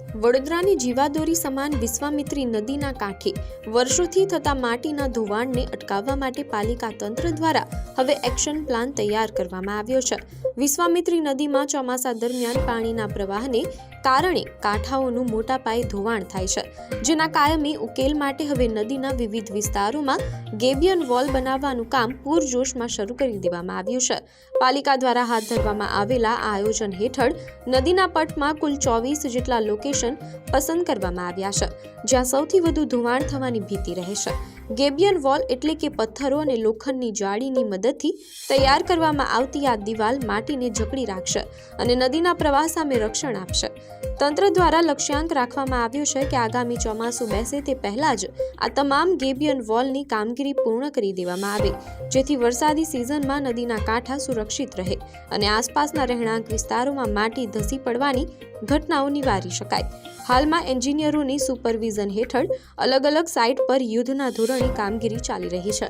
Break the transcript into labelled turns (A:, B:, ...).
A: વડોદરાની જીવાદોરી સમાન વિશ્વામિત્રી નદીના કાંઠે વર્ષોથી થતા માટીના ધોવાણને અટકાવવા માટે પાલિકા તંત્ર દ્વારા હવે એક્શન પ્લાન તૈયાર કરવામાં આવ્યો છે। વિશ્વામિત્રી નદીમાં ચોમાસા દરમિયાન પાણીના પ્રવાહને કારણે કાંઠાઓનું મોટા પાયે ધોવાણ થાય છે, જેના કાયમી ઉકેલ માટે હવે નદીના વિવિધ વિસ્તારોમાં ગેબિયન વોલ બનાવવાનું કામ પૂરજોશમાં શરૂ કરી દેવામાં આવ્યું છે। પાલિકા દ્વારા હાથ ધરવામાં આવેલા આ આયોજન હેઠળ નદીના પટમાં કુલ 24 જેટલા લોકેશન પસંદ કરવામાં આવ્યા છે, જ્યાં સૌથી વધુ ધોવાણ થવાની ભીતિ રહે છે। ગેબિયન વોલ એટલે કે પથ્થરો અને લોખંડની જાળીની મદદથી તૈયાર કરવામાં આવતી આ દિવાલ માટીને જકડી રાખશે અને નદીના પ્રવાહ સામે રક્ષણ આપશે। તંત્ર દ્વારા લક્ષ્યાંક રાખવામાં આવ્યું છે કે આગામી ચોમાસું બેસે તે પહેલા જ આ તમામ ગેબિયન વોલની કામગીરી પૂર્ણ કરી દેવામાં આવે, જેથી વરસાદી સિઝનમાં નદીના કાંઠા સુરક્ષિત રહે અને આસપાસના રહેણાંક વિસ્તારોમાં માટી ધસી પડવાની ઘટનાઓ નિવારી શકાય। હાલમાં એન્જિનિયરોની સુપરવિઝન હેઠળ અલગ અલગ સાઇટ પર યુદ્ધના ધોરણે કામગીરી ચાલી રહી છે।